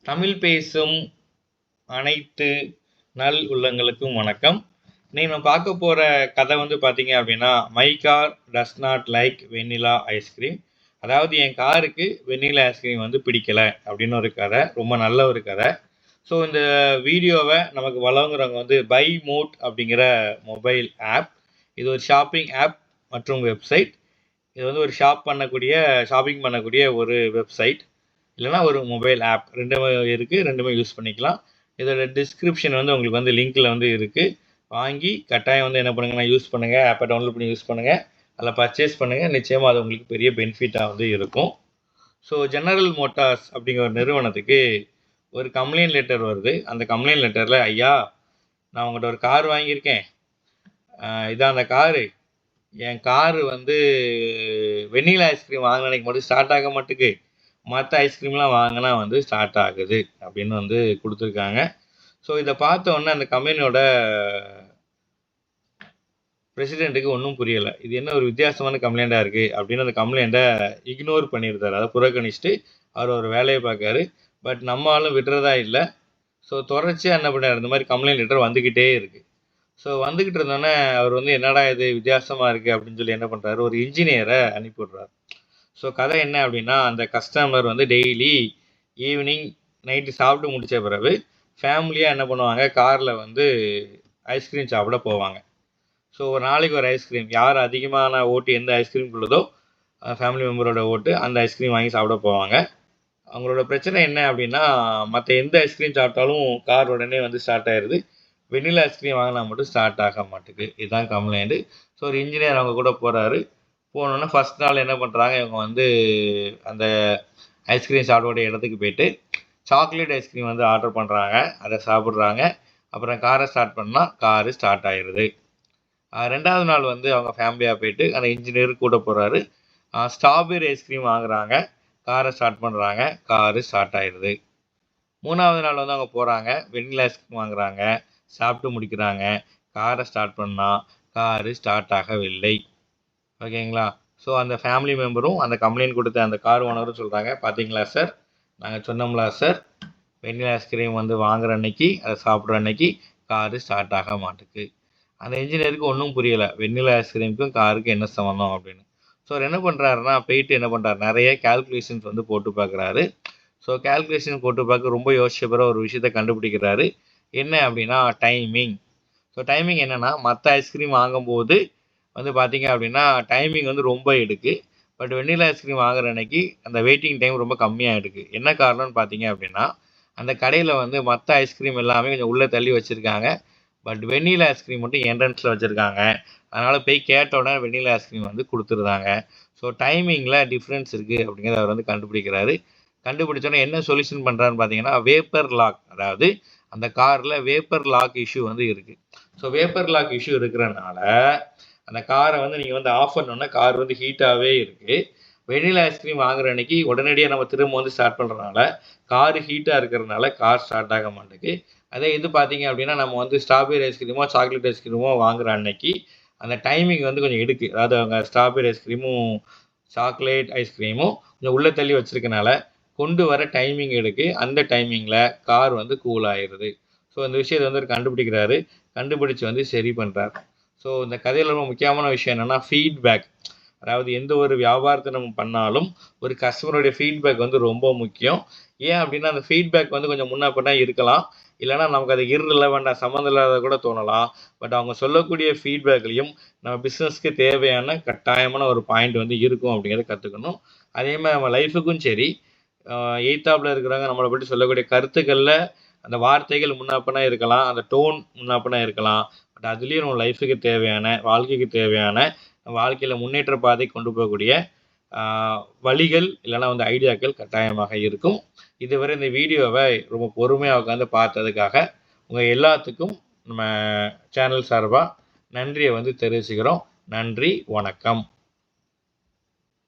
தமிழ் பேசும் அனைத்து நல் உள்ளங்களுக்கும் வணக்கம். இன்னைக்கு நம்ம பார்க்க போற கதை வந்து பார்த்தீங்க அப்படின்னா, my car does not like vanilla ice cream. அதாவது என் காருக்கு வெண்ணிலா ஐஸ்கிரீம் வந்து பிடிக்கல அப்படின்னு ஒரு கதை. ரொம்ப நல்ல ஒரு கதை. ஸோ இந்த வீடியோவை நமக்கு வழங்குறவங்க வந்து பை மோட் அப்படிங்கிற மொபைல் ஆப். இது ஒரு ஷாப்பிங் ஆப் மற்றும் வெப்சைட். இது வந்து ஒரு ஷாப்பிங் பண்ணக்கூடிய ஒரு வெப்சைட் இல்லைனா ஒரு மொபைல் ஆப் ரெண்டுமே இருக்குது. ரெண்டுமே யூஸ் பண்ணிக்கலாம். இதோட டிஸ்கிரிப்ஷன் வந்து உங்களுக்கு வந்து லிங்க்கில் வந்து இருக்குது. வாங்கி கட்டாயம் வந்து என்ன பண்ணுங்கன்னா யூஸ் பண்ணுங்கள். ஆப்பை டவுன்லோட் பண்ணி யூஸ் பண்ணுங்கள். அதில் பர்ச்சேஸ் பண்ணுங்கள். நிச்சயமாக அது உங்களுக்கு பெரிய பெனிஃபிட்டாக வந்து இருக்கும். ஸோ ஜெனரல் மோட்டார்ஸ் அப்படிங்கிற ஒரு நிறுவனத்துக்கு ஒரு கம்ப்ளைண்ட் லெட்டர் வருது. அந்த கம்ப்ளைண்ட் லெட்டரில், ஐயா, நான் உங்கள்கிட்ட ஒரு கார் வாங்கியிருக்கேன். இதான் அந்த காரு. என் காரு வந்து வெண்ணிலா ஐஸ்கிரீம் வாங்கின அன்னைக்கு மட்டும் ஸ்டார்ட் ஆக மாட்டுக்கு, மற்ற ஐஸ்கிரீம்லாம் வாங்கினா வந்து ஸ்டார்ட் ஆகுது அப்படின்னு வந்து கொடுத்துருக்காங்க. ஸோ இதை பார்த்த உடனே அந்த கம்பெனியோட பிரசிடெண்ட்டுக்கு ஒன்றும் புரியலை. இது என்ன ஒரு வித்தியாசமான கம்ப்ளைண்ட்டாக இருக்குது அப்படின்னு அந்த கம்ப்ளைண்ட்டை இக்னோர் பண்ணியிருந்தார். அதை புறக்கணிச்சுட்டு அவர் ஒரு வேலையை பார்க்காரு. பட் நம்ம ஆளும் விடுறதா இல்லை. ஸோ தொடர்ச்சியாக என்ன பண்ணார், இந்த மாதிரி கம்ப்ளைண்ட் லெட்டர் வந்துக்கிட்டே இருக்குது. ஸோ வந்துக்கிட்டு இருந்தோன்னே அவர் வந்து என்னடா இது வித்தியாசமாக இருக்குது அப்படின்னு சொல்லி என்ன பண்ணுறாரு, ஒரு இன்ஜினியரை அனுப்பிவிட்றாரு. ஸோ கதை என்ன அப்படின்னா, அந்த கஸ்டமர் வந்து டெய்லி ஈவினிங் நைட்டு சாப்பிட்டு முடித்த பிறகு ஃபேமிலியாக என்ன பண்ணுவாங்க, காரில் வந்து ஐஸ்கிரீம் சாப்பிட போவாங்க. ஸோ ஒரு நாளைக்கு ஒரு ஐஸ்கிரீம், யார் அதிகமான ஓட்டு எந்த ஐஸ்கிரீம் உள்ளதோ ஃபேமிலி மெம்பரோட ஓட்டு அந்த ஐஸ்கிரீம் வாங்கி சாப்பிட போவாங்க. அவங்களோட பிரச்சனை என்ன அப்படின்னா, மற்ற எந்த ஐஸ்கிரீம் சாப்பிட்டாலும் கார் உடனே வந்து ஸ்டார்ட் ஆயிடுது. வெண்ணிலா ஐஸ்கிரீம் வாங்கினா மட்டும் ஸ்டார்ட் ஆக மாட்டுக்கு. இதுதான் கம்ப்ளைண்ட்டு. ஸோ ஒரு இன்ஜினியர் அவங்க கூட போகிறாரு. போனோன்னே ஃபஸ்ட் நாள் என்ன பண்ணுறாங்க, இவங்க வந்து அந்த ஐஸ்கிரீம் சாப்பிடக்கூடிய இடத்துக்கு போயிட்டு சாக்லேட் ஐஸ்கிரீம் வந்து ஆர்டர் பண்ணுறாங்க. அதை சாப்பிட்றாங்க. அப்புறம் காரை ஸ்டார்ட் பண்ணால் காரு ஸ்டார்ட் ஆயிடுது. ரெண்டாவது நாள் வந்து அவங்க ஃபேமிலியாக போயிட்டு அந்த இன்ஜினியர் கூட போகிறாரு. ஸ்ட்ராபெரி ஐஸ்கிரீம் வாங்குறாங்க. காரை ஸ்டார்ட் பண்ணுறாங்க. காரு ஸ்டார்ட் ஆயிடுது. மூணாவது நாள் வந்து அவங்க போகிறாங்க. வெண்ணிலா ஐஸ்கிரீம் வாங்குறாங்க. சாப்பிட்டு முடிக்கிறாங்க. காரை ஸ்டார்ட் பண்ணால் காரு ஸ்டார்ட் ஆகவில்லை. ஓகேங்களா? ஸோ அந்த ஃபேமிலி மெம்பரும் அந்த கம்ப்ளைண்ட் கொடுத்த அந்த கார் ஓனரும் சொல்கிறாங்க, பார்த்தீங்களா சார், நாங்கள் சொன்னோம்ல சார், வெண்ணிலா ஐஸ்கிரீம் வந்து வாங்குற அன்னைக்கு, அதை சாப்பிட்ற அன்னைக்கு காரு ஸ்டார்ட் ஆக மாட்டுக்கு. அந்த இன்ஜினியருக்கு ஒன்றும் புரியலை, வெண்ணிலா ஐஸ்கிரீமுக்கும் காருக்கும் என்ன சம்மந்தம் அப்படின்னு. ஸோ அவர் என்ன பண்ணுறாருன்னா, போயிட்டு என்ன பண்ணுறாரு, நிறைய கால்குலேஷன்ஸ் வந்து போட்டு பார்க்குறாரு. ஸோ கால்குலேஷன் போட்டு பார்க்க ரொம்ப யோசிச்ச பிறகு ஒரு விஷயத்தை கண்டுபிடிக்கிறாரு. என்ன அப்படின்னா டைமிங். ஸோ டைமிங் என்னென்னா, மற்ற ஐஸ்கிரீம் வாங்கும்போது வந்து பார்த்தீங்க அப்படின்னா டைமிங் வந்து ரொம்ப எடுக்கு. பட் வெண்ணிலா ஐஸ்கிரீம் வாங்குற அன்னைக்கு அந்த வெயிட்டிங் டைம் ரொம்ப கம்மியாக எடுக்கு. என்ன காரணம்னு பார்த்தீங்க அப்படின்னா, அந்த கடையில் வந்து மற்ற ஐஸ்கிரீம் எல்லாமே கொஞ்சம் உள்ளே தள்ளி வச்சுருக்காங்க. பட் வெண்ணிலா ஐஸ்கிரீம் மட்டும் என்ட்ரன்ஸில் வச்சுருக்காங்க. அதனால் போய் கேட்ட உடனே வெண்ணிலா ஐஸ்கிரீம் வந்து கொடுத்துருந்தாங்க. ஸோ டைமிங்கில் டிஃப்ரென்ஸ் இருக்குது அப்படிங்கிறத அவர் வந்து கண்டுபிடிக்கிறாரு. கண்டுபிடிச்சோன்னே என்ன சொல்யூஷன் பண்ணுறாருன்னு பார்த்தீங்கன்னா, வேப்பர் லாக், அதாவது அந்த காரில் வேப்பர் லாக் இஷ்யூ வந்து இருக்குது. ஸோ வேப்பர் லாக் இஷ்யூ இருக்கிறனால அந்த காரை வந்து நீங்கள் வந்து ஆஃப் பண்ணோன்னா கார் வந்து ஹீட்டாகவே இருக்குது. வெண்ணிலா ஐஸ்கிரீம் வாங்குற அன்னைக்கு உடனடியாக நம்ம திரும்ப வந்து ஸ்டார்ட் பண்ணுறதுனால கார் ஹீட்டாக இருக்கிறதுனால கார் ஸ்டார்ட் ஆக மாட்டேங்குது. அதே இது பார்த்தீங்க அப்படின்னா, நம்ம வந்து ஸ்ட்ராபெரி ஐஸ்கிரீமோ சாக்லேட் ஐஸ்கிரீமோ வாங்குற அன்னைக்கு அந்த டைமிங் வந்து கொஞ்சம் எடுக்கு. அதாவது அவங்க ஸ்ட்ராபெரி ஐஸ்கிரீமும் சாக்லேட் ஐஸ்கிரீமும் கொஞ்சம் உள்ளே தள்ளி வச்சுருக்கனால கொண்டு வர டைமிங் எடுக்கு. அந்த டைமிங்கில் கார் வந்து கூல் ஆயிடுது. ஸோ இந்த விஷயத்தை வந்து கண்டுபிடிக்கிறாரு. கண்டுபிடிச்சி வந்து சரி பண்ணுறாரு. ஸோ இந்த கதையில் ரொம்ப முக்கியமான விஷயம் என்னென்னா ஃபீட்பேக். அதாவது எந்த ஒரு வியாபாரத்தை நம்ம பண்ணாலும் ஒரு கஸ்டமருடைய ஃபீட்பேக் வந்து ரொம்ப முக்கியம். ஏன் அப்படின்னா, அந்த ஃபீட்பேக் வந்து கொஞ்சம் முன்ன பின்ன இருக்கலாம். இல்லைனா நமக்கு அது இர்ரிலவெண்ட்டாக சம்மந்தம் இல்லாத கூட தோணலாம். பட் அவங்க சொல்லக்கூடிய ஃபீட்பேக்லேயும் நம்ம பிஸ்னஸ்க்கு தேவையான கட்டாயமான ஒரு பாயிண்ட் வந்து இருக்கும் அப்படிங்கிறத கற்றுக்கணும். அதே மாதிரி நம்ம லைஃபுக்கும் சரி, எய்த்தாப்பில் இருக்கிறவங்க நம்மளை பற்றி சொல்லக்கூடிய கருத்துக்களில் அந்த வார்த்தைகள் முன்ன பின்ன இருக்கலாம். அந்த டோன் முன்ன பின்ன இருக்கலாம். பட் அதுலேயும் நம்ம லைஃபுக்கு தேவையான, வாழ்க்கைக்கு தேவையான, வாழ்க்கையில் முன்னேற்ற பாதை கொண்டு போகக்கூடிய வழிகள் இல்லைனா வந்து ஐடியாக்கள் கட்டாயமாக இருக்கும். இதுவரை இந்த வீடியோவை ரொம்ப பொறுமையாக உட்காந்து பார்த்ததுக்காக உங்கள் எல்லாத்துக்கும் நம்ம சேனல் சார்பாக நன்றியை வந்து தெரிவிச்சுக்கிறோம். நன்றி, வணக்கம்.